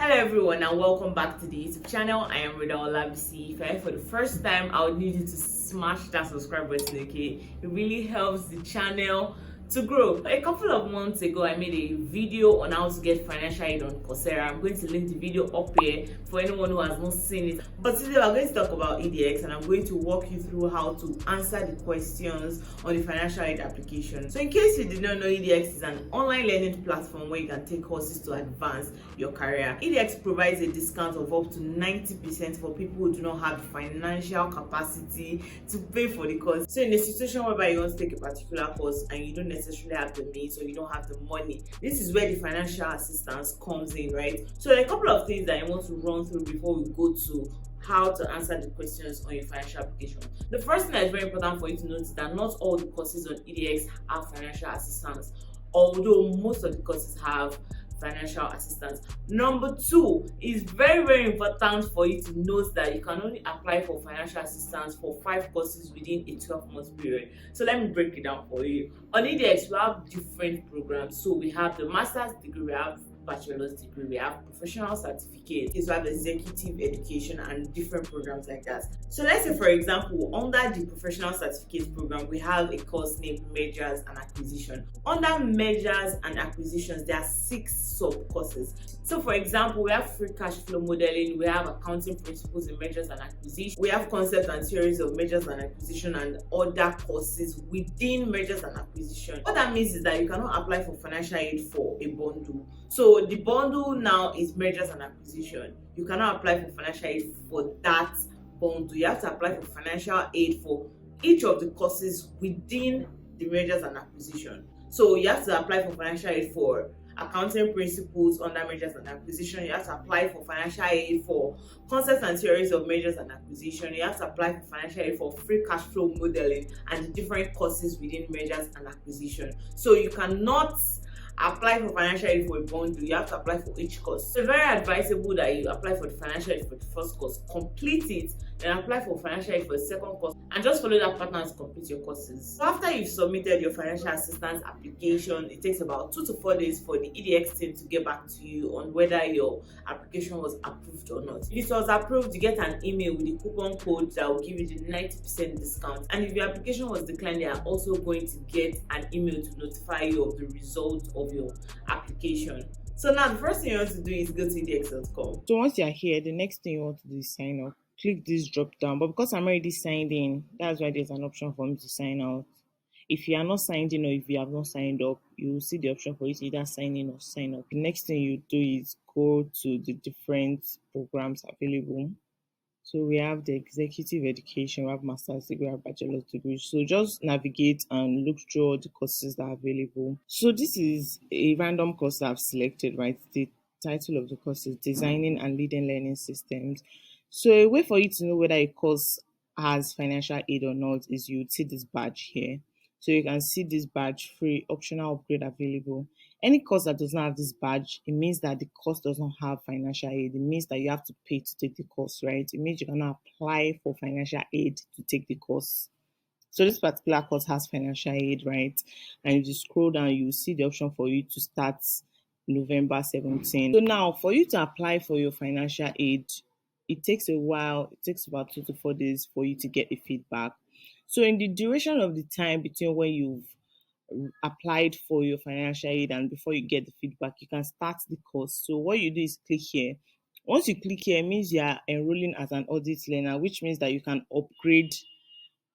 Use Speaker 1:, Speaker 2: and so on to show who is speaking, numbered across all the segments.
Speaker 1: Hello everyone and welcome back to the YouTube channel. I am Rida Olabisi. If you're here for the first time, I would need you to smash that subscribe button, okay? It really helps the channel to grow. A couple of months ago, I made a video on how to get financial aid on Coursera. I'm going to link the video up here for anyone who has not seen it. But today we're going to talk about edX and I'm going to walk you through how to answer the questions on the financial aid application. So in case you did not know, edX is an online learning platform where you can take courses to advance your career. edX provides a discount of up to 90% for people who do not have the financial capacity to pay for the course. So in a situation whereby you want to take a particular course and you don't necessarily have the means or you don't have the money, this is where the financial assistance comes in, right? So there are a couple of things that I want to run through before we go to how to answer the questions on your financial application. The first thing that is very important for you to note is that not all the courses on edX have financial assistance, although most of the courses have financial assistance. Number two, is very important for you to note that you can only apply for financial assistance for 5 courses within a 12-month period. So let me break it down for you. On edX, we have different programs. So we have the master's degree, we have bachelor's degree, we have professional certificate, we have executive education and different programs like that. So let's say, for example, under the professional certificate program, we have a course named mergers and acquisition. Under mergers and acquisitions, there are 6 sub courses. So for example, we have free cash flow modeling, we have accounting principles in mergers and acquisition, we have concepts and theories of mergers and acquisition and other courses within mergers and acquisition. What that means is that you cannot apply for financial aid for a bundle. So the bundle now is mergers and acquisition. You cannot apply for financial aid for that bundle. You have to apply for financial aid for each of the courses within the mergers and acquisition. So you have to apply for financial aid for accounting principles under mergers and acquisition. You have to apply for financial aid for concepts and theories of mergers and acquisition. You have to apply for financial aid for free cash flow modeling and the different courses within mergers and acquisition. So you cannot apply for financial aid for a bundle. You have to apply for each course. So very advisable that you apply for the financial aid for the first course, complete it, then apply for financial aid for the second course, and just follow that pattern to complete your courses. So after you've submitted your financial assistance application, it takes about 2 to 4 days for the edX team to get back to you on whether your application was approved or not. If it was approved, you get an email with a coupon code that will give you the 90% discount. And if your application was declined, they are also going to get an email to notify you of the result of your application. So now the first thing you want to do is go to edX.com.
Speaker 2: So once you're here, the next thing you want to do is sign up. Click this drop down. But because I'm already signed in, that's why there's an option for me to sign out. If you are not signed in or if you have not signed up, you will see the option for you to either sign in or sign up. The next thing you do is go to the different programs available. So we have the executive education, we have master's degree, we have bachelor's degree. So just navigate and look through all the courses that are available. So this is a random course I've selected, right? The title of the course is Designing and Leading Learning Systems. So a way for you to know whether a course has financial aid or not is you see this badge here. So you can see this badge, free optional upgrade available. Any course that does not have this badge, it means that the course does not have financial aid. It means that you have to pay to take the course, right? It means you cannot apply for financial aid to take the course. So this particular course has financial aid, right? And if you scroll down, you see the option for you to start November 17. So now for you to apply for your financial aid, it takes a while. It takes about 2 to 4 days for you to get a feedback. So in the duration of the time between when you've applied for your financial aid and before you get the feedback, you can start the course. So what you do is click here. Once you click here, it means you are enrolling as an audit learner, which means that you can upgrade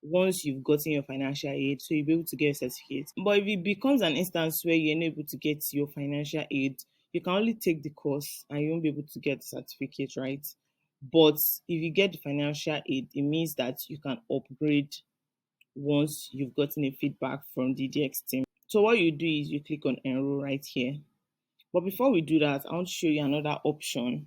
Speaker 2: once you've gotten your financial aid, so you'll be able to get a certificate. But if it becomes an instance where you're not able to get your financial aid, you can only take the course and you won't be able to get the certificate, right? But if you get the financial aid, it means that you can upgrade once you've gotten a feedback from the DX team. So what you do is you click on enroll right here. But before we do that, I want to show you another option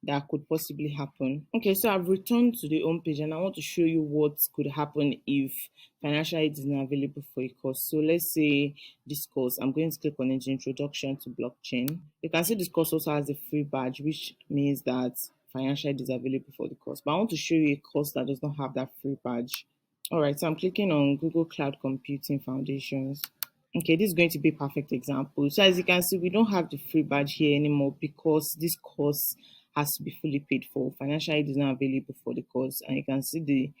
Speaker 2: that could possibly happen. Okay, so I've returned to the home page and I want to show you what could happen if financial aid is not available for a course. So let's say this course, I'm going to click on it, Introduction to Blockchain. You can see this course also has a free badge, which means that financial aid is available for the course. But I want to show you a course that does not have that free badge. All right, so I'm clicking on Google Cloud Computing Foundations. Okay, this is going to be a perfect example. So as you can see, we don't have the free badge here anymore because this course has to be fully paid for. Financial aid is not available for the course, and you can see the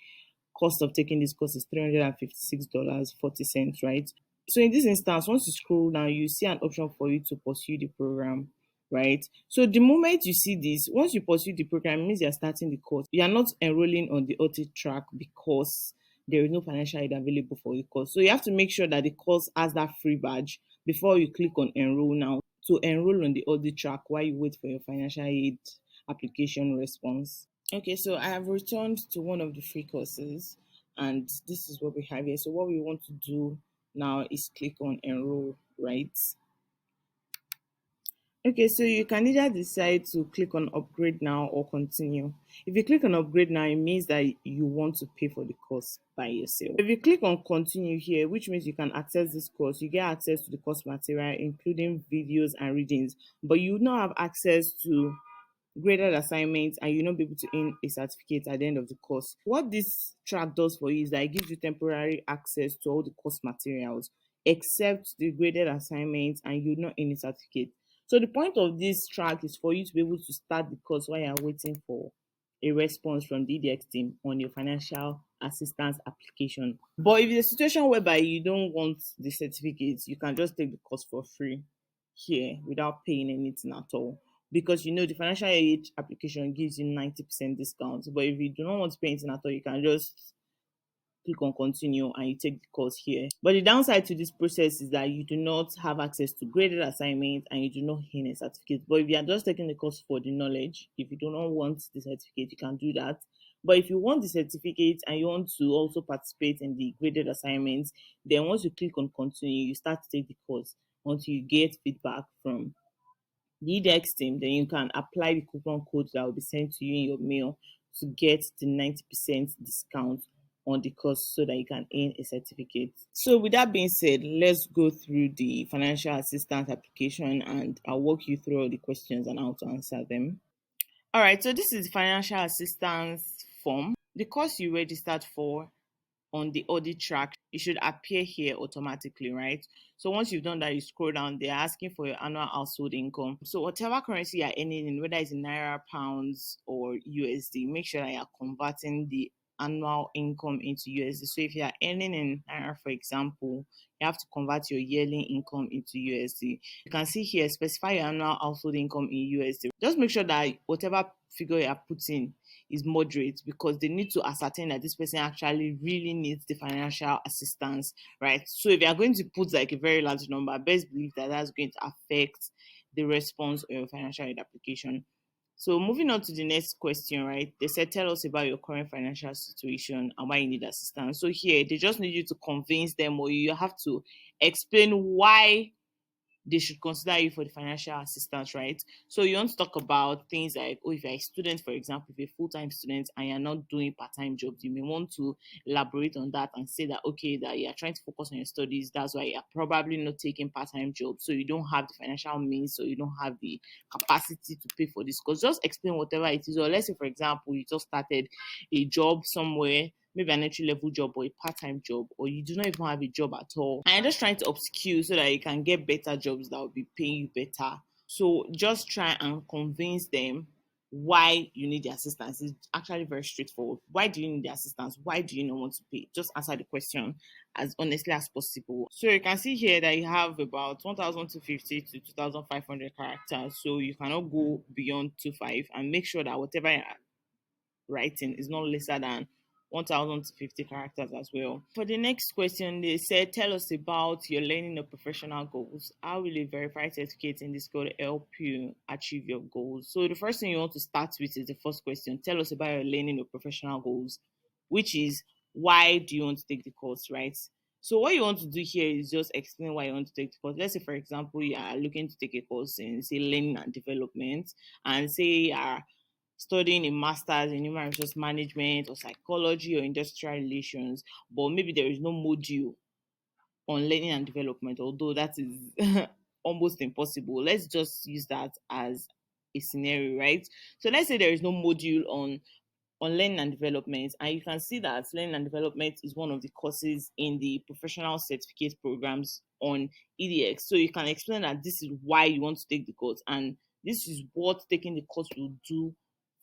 Speaker 2: cost of taking this course is $356.40, right? So in this instance, once you scroll down, you see an option for you to pursue the program, right? So the moment you see this, once you pursue the program, it means you're starting the course. You are not enrolling on the audit track because there is no financial aid available for the course. So you have to make sure that the course has that free badge before you click on enroll now to enroll on the audit track while you wait for your financial aid application response. Okay, so I have returned to one of the free courses, and this is what we have here. So what we want to do now is click on enroll, right? Okay, so you can either decide to click on upgrade now or continue. If you click on upgrade now, it means that you want to pay for the course by yourself. If you click on continue here, which means you can access this course, you get access to the course material, including videos and readings, but you will not have access to graded assignments, and you'll not be able to earn a certificate at the end of the course. What this track does for you is that it gives you temporary access to all the course materials except the graded assignments, and you'll not earn a certificate. So the point of this track is for you to be able to start the course while you're waiting for a response from the edX team on your financial assistance application. But if it's a situation whereby you don't want the certificates, you can just take the course for free here without paying anything at all, because you know the financial aid application gives you 90% discount. But if you do not want to pay anything at all, you can just click on continue and you take the course here. But the downside to this process is that you do not have access to graded assignments and you do not earn a certificate. But if you are just taking the course for the knowledge, if you do not want the certificate, you can do that. But if you want the certificate and you want to also participate in the graded assignments, then once you click on continue, you start to take the course until you get feedback from the edX team. Then you can apply the coupon code that will be sent to you in your mail to get the 90% discount on the course so that you can earn a certificate. So with that being said, let's go through the financial assistance application and I'll walk you through all the questions and how to answer them. All right, so this is the financial assistance form. The course you registered for on the audit track, it should appear here automatically, right? So once you've done that, you scroll down, they're asking for your annual household income. So whatever currency you're earning in, whether it's in naira, pounds, or USD, make sure that you're converting the annual income into USD. So if you're earning in naira, for example, you have to convert your yearly income into USD. You can see here, specify your annual household income in USD. Just make sure that whatever figure you're putting is moderate, because they need to ascertain that this person actually really needs the financial assistance, right? So if you are going to put like a very large number, best believe that that's going to affect the response of your financial aid application. So moving on to the next question, right? They said, tell us about your current financial situation and why you need assistance. So here, they just need you to convince them, or you have to explain why they should consider you for the financial assistance, right? So you want to talk about things like, oh, if you're a student, for example, if you're a full-time student and you're not doing part-time jobs, you may want to elaborate on that and say that, okay, that you're trying to focus on your studies. That's why you're probably not taking part-time jobs. So you don't have the financial means, so you don't have the capacity to pay for this. Because just explain whatever it is. Or let's say, for example, you just started a job somewhere, maybe an entry level job or a part-time job, or you do not even have a job at all, and you're just trying to upskill so that you can get better jobs that will be paying you better. So just try and convince them why you need the assistance. It's actually very straightforward. Why do you need the assistance? Why do you not want to pay? Just answer the question as honestly as possible. So you can see here that you have about 1,250 to 2,500 characters, so you cannot go beyond 25, and make sure that whatever you're writing is not lesser than 1,050 characters as well. For the next question, they said, tell us about your learning or professional goals. How will a verified certificate in this code help you achieve your goals? So the first thing you want to start with is the first question. Tell us about your learning or professional goals, which is, why do you want to take the course, right? So what you want to do here is just explain why you want to take the course. Let's say, for example, you are looking to take a course in, say, learning and development, and say you are studying a master's in human resource management or psychology or industrial relations, but maybe there is no module on learning and development, although that is almost impossible. Let's just use that as a scenario, right? So let's say there is no module on learning and development, and you can see that learning and development is one of the courses in the professional certificate programs on edX. So you can explain that this is why you want to take the course, and this is what taking the course will do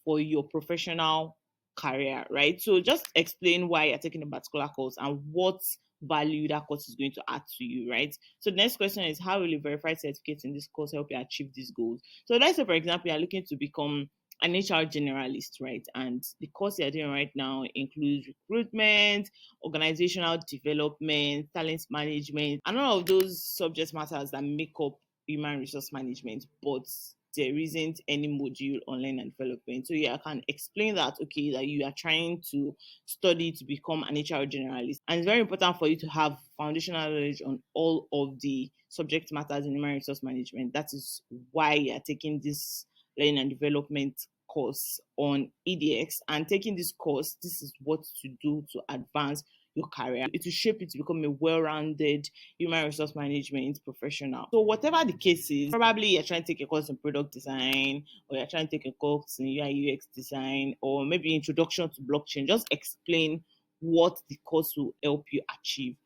Speaker 2: for your professional career, right? So just explain why you're taking a particular course and what value that course is going to add to you, right? So the next question is, how will a verified certificate in this course help you achieve these goals? So let's say, for example, you're looking to become an HR generalist, right? And the course you're doing right now includes recruitment, organizational development, talent management, and all of those subject matters that make up human resource management, but there isn't any module on learn and development. So yeah, I can explain that, okay, that you are trying to study to become an HR generalist. And it's very important for you to have foundational knowledge on all of the subject matters in human resource management. That is why you're taking this learning and development course on edX. And taking this course, this is what to do to advance your career. It will shape you to become a well-rounded human resource management professional. So whatever the case is, probably you're trying to take a course in product design, or you're trying to take a course in UI UX design, or maybe introduction to blockchain. Just explain what the course will help you achieve.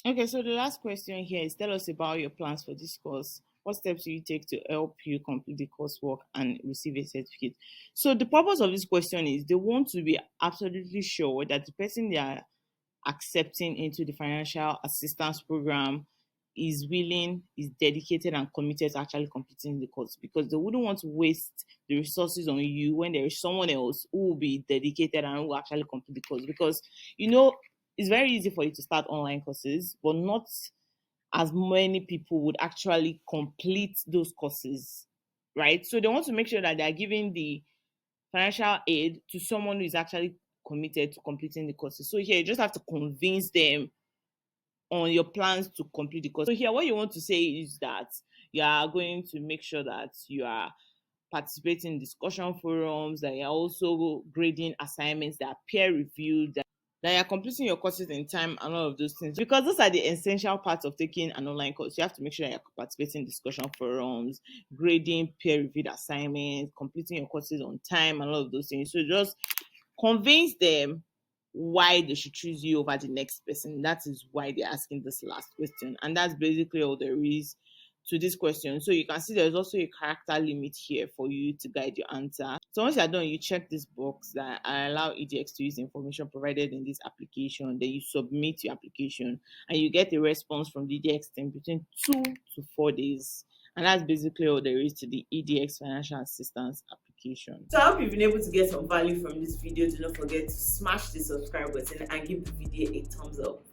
Speaker 2: Okay, so the last question here is, tell us about your plans for this course. What steps do you take to help you complete the coursework and receive a certificate? So the purpose of this question is they want to be absolutely sure that the person they are accepting into the financial assistance program is willing, is dedicated, and committed to actually completing the course, because they wouldn't want to waste the resources on you when there is someone else who will be dedicated and who will actually complete the course. Because it's very easy for you to start online courses, but not as many people would actually complete those courses, right? So they want to make sure that they are giving the financial aid to someone who is actually committed to completing the courses. So here you just have to convince them on your plans to complete the course. So here what you want to say is that you are going to make sure that you are participating in discussion forums, that you're also grading assignments that are peer reviewed, that you're completing your courses in time, and all of those things. Because those are the essential parts of taking an online course. You have to make sure that you're participating in discussion forums, grading peer reviewed assignments, completing your courses on time, and all of those things. So just convince them why they should choose you over the next person. That is why they're asking this last question. And that's basically all there is to this question. So you can see there's also a character limit here for you to guide your answer. So once you're done, you check this box that I allow edX to use information provided in this application. Then you submit your application and you get a response from the edX team between 2 to 4 days. And that's basically all there is to the edX financial assistance application.
Speaker 1: So I hope you've been able to get some value from this video. Do not forget to smash the subscribe button and give the video a thumbs up.